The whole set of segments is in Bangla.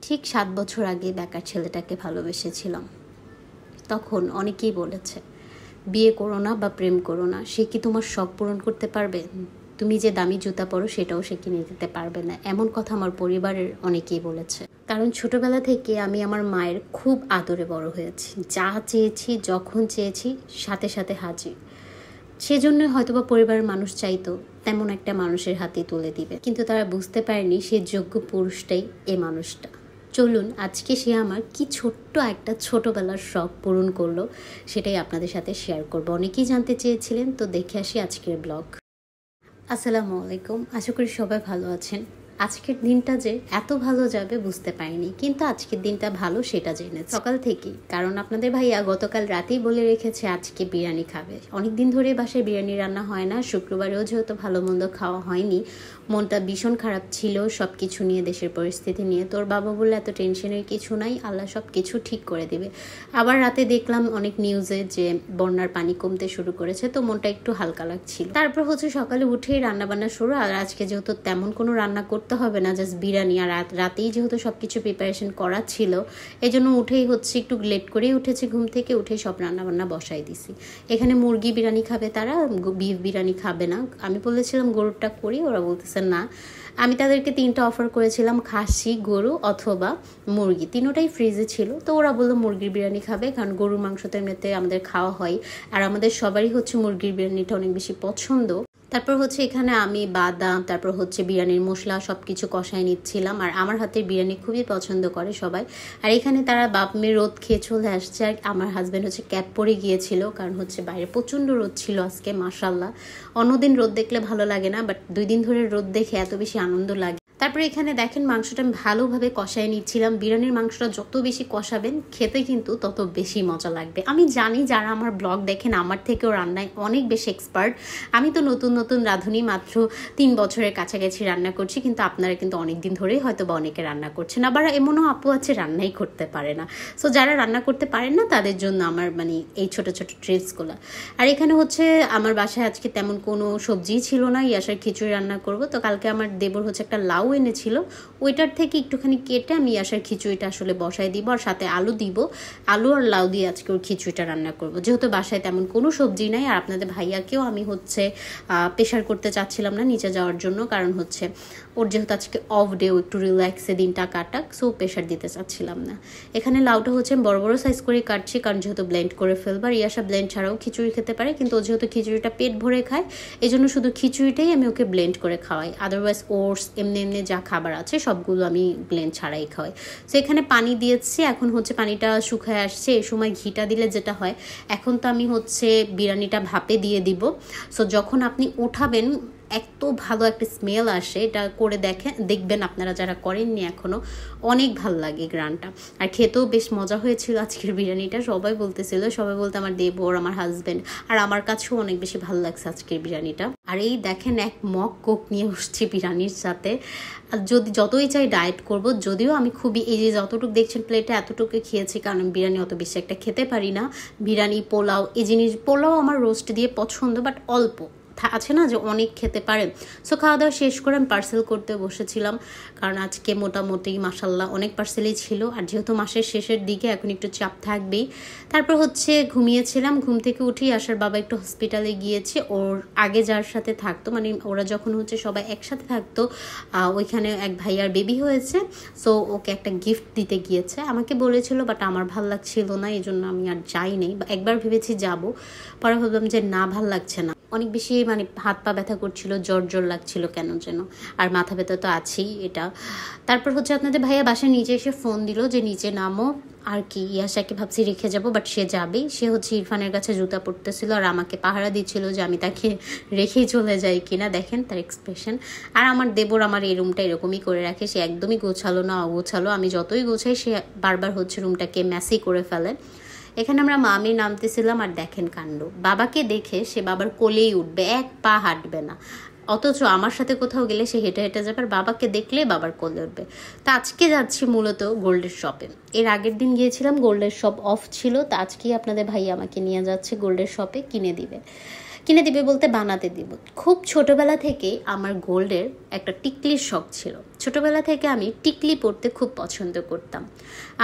ঠিক 7 বছর আগে বেকার ছেলেটাকে ভালোবেসেছিলাম। তখন অনেকেই বলেছে, বিয়ে করো না বা প্রেম করো না, সে কি তোমার শখ পূরণ করতে পারবে? তুমি যে দামি জুতা পরো সেটাও সে কিনে দিতে পারবে না। এমন কথা আমার পরিবারের অনেকেই বলেছে। কারণ ছোটবেলা থেকে আমি আমার মায়ের খুব আদরে বড় হয়েছি। যা চেয়েছি, যখন চেয়েছি, সাথে সাথে হাজির। সেজন্যই হয়তোবা পরিবারের মানুষ চাইতো তেমন একটা মানুষের হাতে তুলে দিবে, কিন্তু তারা বুঝতে পারেনি সে যোগ্য পুরুষটাই এ মানুষটা। চলুন আজকে সে আমার কি ছোট্ট একটা ছোটবেলার শখ পূরণ করলো সেটাই আপনাদের সাথে শেয়ার করবো। অনেকেই জানতে চেয়েছিলেন, তো দেখে আসি আজকের ব্লগ। আসসালামু আলাইকুম, আশা করি সবাই ভালো আছেন। আজকের দিনটা যে এত ভালো যাবে বুঝতে পারিনি, কিন্তু আজকের দিনটা ভালো সেটা জেনেছি সকাল থেকেই। কারণ আপনাদের ভাইয়া গতকাল রাতেই বলে রেখেছে আজকে বিরিয়ানি খাবে। অনেকদিন ধরে বাসায় বিরিয়ানি রান্না হয় না। শুক্রবারেও যেহেতু ভালো মন্দ খাওয়া হয়নি, মনটা ভীষণ খারাপ ছিল সব কিছু নিয়ে, দেশের পরিস্থিতি নিয়ে। তোর বাবা বললে এত টেনশনের কিছু নাই, আল্লাহ সব কিছু ঠিক করে দেবে। আবার রাতে দেখলাম অনেক নিউজে যে বন্যার পানি কমতে শুরু করেছে, তো মনটা একটু হালকা লাগছিল। তারপর হচ্ছে সকালে উঠেই রান্না বান্না শুরু। আর আজকে যেহেতু তেমন কোনো রান্না করতে হবে না, জাস্ট বিরিয়ানি, আর রাতেই যেহেতু সব কিছু প্রিপারেশন করা ছিল, এই জন্য উঠেই হচ্ছে একটু লেট করেই উঠেছি ঘুম থেকে। উঠে সব রান্না বান্না বসাই দিছি। এখানে মুরগি বিরিয়ানি খাবে তারা, বিফ বিরিয়ানি খাবে না। আমি বলেছিলাম গরুরটা করি, ওরা বলতেছে না। আমি তাদেরকে 3টা অফার করেছিলাম, খাসি, গরু অথবা মুরগি, তিনোটাই ফ্রিজে ছিল। তো ওরা বললো মুরগির বিরিয়ানি খাবে, কারণ গরুর মাংস তো এমনিতে আমাদের খাওয়া হয়, আর আমাদের সবারই হচ্ছে মুরগির বিরিয়ানিটা অনেক বেশি পছন্দ। তারপর হচ্ছে এখানে আমি বাদাম, তারপর হচ্ছে বিরিয়ানির মশলা সব কিছু কষায় নিচ্ছিলাম। আর আমার হাতের বিরিয়ানি খুবই পছন্দ করে সবাই। আর এখানে তারা বাপ মেয়ে রোদ খেয়ে চলে আসছে। আর আমার হাজব্যান্ড হচ্ছে ক্যাপ পরে গিয়েছিল, কারণ হচ্ছে বাইরে প্রচণ্ড রোদ ছিল আজকে, মাশাল্লাহ। অন্যদিন রোদ দেখলে ভালো লাগে না, বাট 2 দিন ধরে রোদ দেখে এত বেশি আনন্দ লাগে। তারপরে এখানে দেখেন মাংসটা আমি ভালোভাবে কষায় নিচ্ছিলাম। বিরিয়ানির মাংসটা যত বেশি কষাবেন খেতে কিন্তু তত বেশি মজা লাগবে। আমি জানি যারা আমার ব্লগ দেখেন আমার থেকেও রান্নায় অনেক বেশি এক্সপার্ট। আমি তো নতুন নতুন রাঁধুনি, মাত্র 3 বছরের কাছাকাছি রান্না করছি, কিন্তু আপনারা কিন্তু অনেক দিন ধরেই হয়তো বা অনেকে রান্না করছেন। আবার এমনও আপু আছে রান্নাই করতে পারে না। সো যারা রান্না করতে পারেন না তাদের জন্য আমার এই ছোট ছোট ট্রিক্সগুলো। আর এখানে হচ্ছে আমার বাসায় আজকে তেমন কোনো সবজিই ছিল না, ইয়াসার খিচুড়ি রান্না করব। তো কালকে আমার দেবর হচ্ছে একটা লাউ এনেছিল, ওইটার থেকে একটুখানি কেটে আমি ইয়াসার খিচুড়িটা আসলে বসাই দিব, আর সাথে আলু দিব। আলু আর লাউ দিয়ে আজকে ওর খিচুড়িটা রান্না করব, যেহেতু বাসায় তেমন কোনো সবজি নাই। আর আপনাদের ভাইয়াকেও আমি হচ্ছে প্রেশার করতে চাচ্ছিলাম না নিচে যাওয়ার জন্য, কারণ হচ্ছে ওর যেহেতু আজকে অফ ডে, ও একটু রিল্যাক্সে দিনটা কাটাক, সো প্রেশার দিতে চাচ্ছিলাম না। এখানে লাউটা হচ্ছে বড় বড় সাইজ করে কাটছি, কারণ যেহেতু ব্লেন্ড করে ফেলবার। ইয়াসা ব্লেন্ড ছাড়াও খিচুড়ি খেতে পারে, কিন্তু ও যেহেতু খিচুড়িটা পেট ভরে খায়, এই জন্য শুধু খিচুড়িটাই আমি ওকে ব্লেন্ড করে খাওয়াই। আদারওয়াইজ ওটস এমনি এমনি যা খাবার আছে সবগুলো আমি ব্লেন্ড ছাড়াই খাওয়াই। সো এখানে পানি দিয়েছি, এখন হচ্ছে পানিটা শুকায় আসছে। এই সময় ঘিটা দিলে যেটা হয়, এখন তো আমি হচ্ছে বিরিয়ানিটা ভাপে দিয়ে দিব। সো যখন আপনি উঠাবেন এত ভালো একটা স্মেল আসে, এটা করে দেখবেন আপনারা যারা করেননি এখনও, অনেক ভালো লাগে গ্রানটা। আর খেতেও বেশ মজা হয়েছিল আজকের বিরিয়ানিটা। সবাই বলতে আমার দেবর, আমার হাজব্যান্ড, আর আমার কাছেও অনেক বেশি ভালো লাগছে আজকের বিরিয়ানিটা। আর এই দেখেন এক মগ কোক নিয়ে বসছি বিরিয়ানির সাথে। আর যতই চাই ডায়েট করব, যদিও আমি খুবই এই যে যতটুকু দেখছেন প্লেটে এতটুকু খেয়েছি, কারণ আমি বিরিয়ানি অত বেশি একটা খেতে পারি না। বিরিয়ানি, পোলাও, এই পোলাও আমার রোস্ট দিয়ে পছন্দ, বাট অল্প আছে না যে অনেক খেতে পারে। সো খাওয়া দাওয়া শেষ করে আমি পার্সেল করতে বসেছিলাম, কারণ আজকে মোটামুটি মাশাল্লাহ অনেক পার্সেলই ছিল। আর যেহেতু মাসের শেষের দিকে এখন একটু চাপ থাকবেই। তারপর হচ্ছে ঘুমিয়েছিলাম, ঘুম থেকে উঠেই আসার বাবা একটু হসপিটালে গিয়েছে। ওর আগে যার সাথে থাকতো, ওরা যখন হচ্ছে সবাই একসাথে থাকতো, ওইখানে এক ভাইয়ার বেবি হয়েছে। সো ওকে একটা গিফট দিতে গিয়েছে, আমাকে বলেছিল, বাট আমার ভাল লাগছিল না, এই জন্য আমি আর যাইনি। একবার ভেবেছি যাব, পরে ভাবলাম যে না, ভাল লাগছে না, অনেক বেশি হাত পা ব্যথা করছিল, জ্বর লাগছিল কেন যেন, আর মাথা ব্যথা তো আছেই এটা। তারপর হচ্ছে আপনাদের ভাইয়া বাসায় নিচে এসে ফোন দিল যে নিচে নামো। আর কি, ইয়াসাকে ভাবছি রেখে যাব, বাট সে যাবেই। সে হচ্ছে ইরফানের কাছে জুতা পরতেছিল, আর আমাকে পাহারা দিচ্ছিল যে আমি তাকে রেখেই চলে যাই কিনা। দেখেন তার এক্সপ্রেশন। আর আমার দেবর আমার এই রুমটা এরকমই করে রাখে, সে একদমই গোছালো না, অগোছালো। আমি যতই গোছাই সে বারবার হচ্ছে রুমটাকে ম্যাসি করে ফেলে। এখানে আমরা মামি নামতেছিলাম, আর দেখেন কাণ্ড, বাবাকে দেখে সে বাবার কোলেই উঠবে, এক পা হাঁটবে না। অথচ আমার সাথে কোথাও গেলে সে হেঁটে হেঁটে যাবে, আর বাবাকে দেখলে বাবার কোলে উঠবে। তো আজকে যাচ্ছি মূলত গোল্ডের শপে। এর আগের দিন গিয়েছিলাম, গোল্ডের শপ অফ ছিল। তো আজকেই আপনাদের ভাই আমাকে নিয়ে যাচ্ছে গোল্ডের শপে, কিনে দিবে। কিনে দিবে বলতে বানাতে দিব। খুব ছোটোবেলা থেকে আমার গোল্ডের একটা টিকলির শখ ছিল। ছোটোবেলা থেকে আমি টিকলি পরতে খুব পছন্দ করতাম।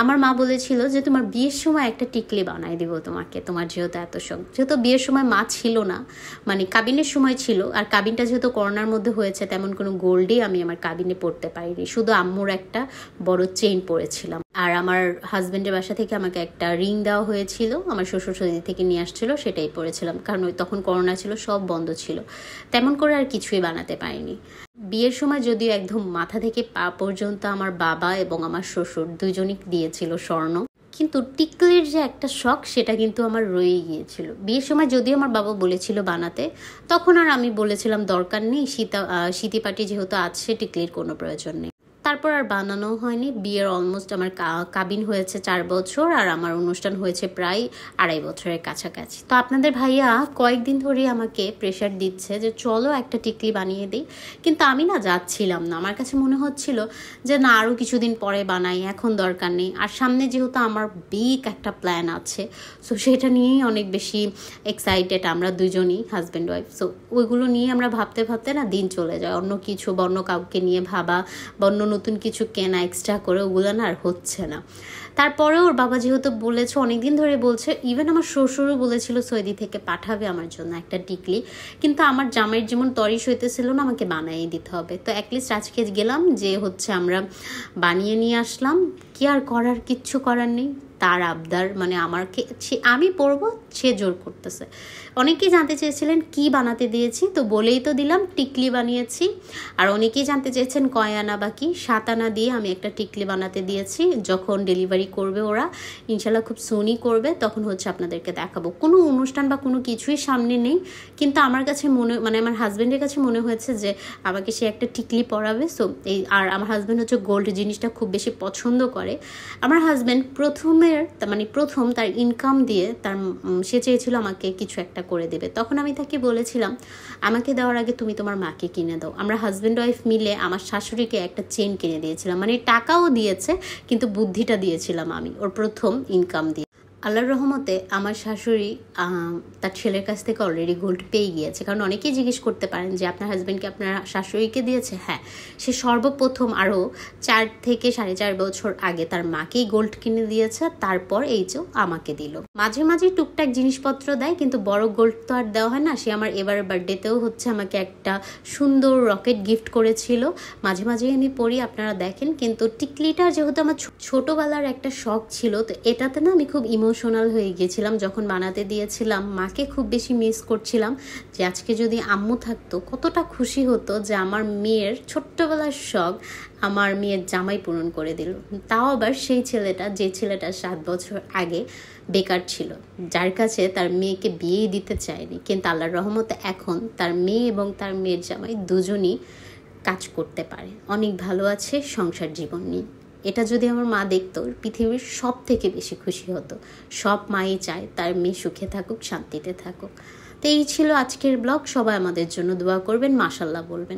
আমার মা বলেছিল যে তোমার বিয়ের সময় একটা টিকলি বানাই দিব তোমাকে, তোমার যেহেতু এত শখ। যেহেতু বিয়ের সময় মা ছিল না, মানে কাবিনের সময় ছিল, আর কাবিনটা যেহেতু করোনার মধ্যে হয়েছে, তেমন কোনো গোল্ডই আমি আমার কাবিনে পরতে পারিনি, শুধু আম্মুর একটা বড় চেইন পরেছিলাম। আর আমার হাজব্যান্ডের বাসা থেকে আমাকে একটা রিং দেওয়া হয়েছিল, আমার শ্বশুর শাশুড়ি থেকে নিয়ে আসছিল, সেটাই পরেছিলাম, কারণ ওই তখন করোনা ছিল, সব বন্ধ ছিল, তেমন করে আর কিছুই বানাতে পারিনি। বিয়ের সময় যদিও একদম মাথা থেকে পা পর্যন্ত আমার বাবা এবং আমার শ্বশুর দুজনই দিয়েছিল স্বর্ণ, কিন্তু টিকলির যে একটা শখ সেটা কিন্তু আমার রয়ে গিয়েছিল। বিয়ের সময় যদিও আমার বাবা বলেছিল বানাতে, তখন আর আমি বলেছিলাম দরকার নেই, সিতিপাটি যেহেতু আছে, টিকলির কোনো প্রয়োজন নেই। তারপর আর বানানো হয়নি। বিয়ের অলমোস্ট আমার কাবিন হয়েছে 4 বছর, আর আমার অনুষ্ঠান হয়েছে প্রায় 2.5 বছরের কাছাকাছি। তো আপনাদের ভাইয়া কয়েকদিন ধরেই আমাকে প্রেশার দিচ্ছে যে চলো একটা টিকলি বানিয়ে দিই, কিন্তু আমি না যাচ্ছিলাম না। আমার কাছে মনে হচ্ছিল যে না, আরও কিছুদিন পরে বানাই, এখন দরকার নেই। আর সামনে যেহেতু আমার বিগ একটা প্ল্যান আছে, সো সেটা নিয়েই অনেক বেশি এক্সাইটেড আমরা দুজনই, হাজব্যান্ড ওয়াইফ। সো ওইগুলো নিয়ে আমরা ভাবতে ভাবতে না দিন চলে যায়। অন্য কিছু বন্য কাউকে নিয়ে ভাবা, বন্য নতুন কিছু কেনা এক্সট্রা করে, ওগুলো না আর হচ্ছে না। তারপরে ওর বাবা যেহেতু বলেছে, অনেকদিন ধরে বলছে, ইভেন আমার শ্বশুরও বলেছিল সৌদি থেকে পাঠাবে আমার জন্য একটা টিকলি, কিন্তু আমার জামাইয়ের যেমন তরিশ হইতেছিল না, আমাকে বানিয়ে দিতে হবে। তো অ্যাটলিস্ট আজকে গেলাম, যে হচ্ছে আমরা বানিয়ে নিয়ে আসলাম। কি আর করার, কিচ্ছু করার নেই। তার আবদার, মানে আমাকে আমি পরবো, সে জোর করতেছে। অনেকেই জানতে চেয়েছিলেন কি বানাতে দিয়েছি, তো বলেই তো দিলাম টিকলি বানিয়েছি। আর অনেকেই জানতে চেয়েছেন কয় আনা বা কি, 7 আনা দিয়ে আমি একটা টিকলি বানাতে দিয়েছি। যখন ডেলিভারি করবে ওরা, ইনশাল্লাহ খুব সুনই করবে, তখন হচ্ছে আপনাদেরকে দেখাবো। কোনো অনুষ্ঠান বা কোনো কিছুই সামনে নেই, কিন্তু আমার কাছে মানে আমার হাজব্যান্ডের কাছে মনে হয়েছে যে আমাকে সে একটা টিকলি পরাবে। সো আর আমার হাজব্যান্ড হচ্ছে গোল্ড জিনিসটা খুব বেশি পছন্দ করে। আমার হাজব্যান্ড প্রথম তার ইনকাম দিয়ে সে চেয়েছিল আমাকে কিছু একটা করে দেবে। তখন আমি তাকে বলেছিলাম, আমাকে দেওয়ার আগে তুমি তোমার মাকে কিনে দাও। আমরা হাজব্যান্ড ওয়াইফ মিলে আমার শাশুড়িকে একটা চেন কিনে দিয়েছিলাম, মানে টাকাও দিয়েছে, কিন্তু বুদ্ধিটা দিয়েছিলাম আমি ওর প্রথম ইনকাম দিয়ে। আল্লাহর রহমতে আমার শাশুড়ি তার ছেলের কাছ থেকে অলরেডি গোল্ড পেয়ে গিয়েছে। কারণ অনেকেই জিজ্ঞেস করতে পারেন যে আপনার হাজব্যান্ডকে আপনার শাশুড়িকে দিয়েছে? হ্যাঁ, সে সর্বপ্রথম আরও 4 থেকে 4.5 বছর আগে তার মাকেই গোল্ড কিনে দিয়েছে, তারপর এই যে আমাকে দিল। মাঝে মাঝে টুকটাক জিনিসপত্র দেয়, কিন্তু বড় গোল্ড তো আর দেওয়া হয় না। সে আমার এবার বার্থডেতেও হচ্ছে আমাকে একটা সুন্দর রকেট গিফট করেছিল, মাঝে মাঝেই আমি পড়ি, আপনারা দেখেন। কিন্তু টিকলিটা যেহেতু আমার ছোটোবেলার একটা শখ ছিল, তো এটাতে না আমি খুব ইমোশনাল হয়ে গিয়েছিলাম যখন বানাতে দিয়েছিলাম। মাকে খুব বেশি মিস করছিলাম, যে আজকে যদি আম্মু থাকতো কতটা খুশি হতো যে আমার মেয়ের ছোট্টবেলার শখ আমার মেয়ের জামাই পূরণ করে দিল। তাও আবার সেই ছেলেটা, যে ছেলেটা 7 বছর আগে বেকার ছিল, যার কাছে তার মেয়েকে বিয়ে দিতে চায়নি, কিন্তু আল্লাহর রহমতে এখন তার মেয়ে এবং তার মেয়ের জামাই দুজনই কাজ করতে পারে, অনেক ভালো আছে, সংসার জীবন নিয়ে। এটা যদি আমার মা দেখতো, পৃথিবীর সব থেকে বেশি খুশি হতো। সব মাই চায় তার মেয়ে সুখে থাকুক, শান্তিতে থাকুক। তো এই ছিল আজকের ব্লগ। সবাই আমাদের জন্য দোয়া করবেন, মাশাআল্লাহ বলবেন।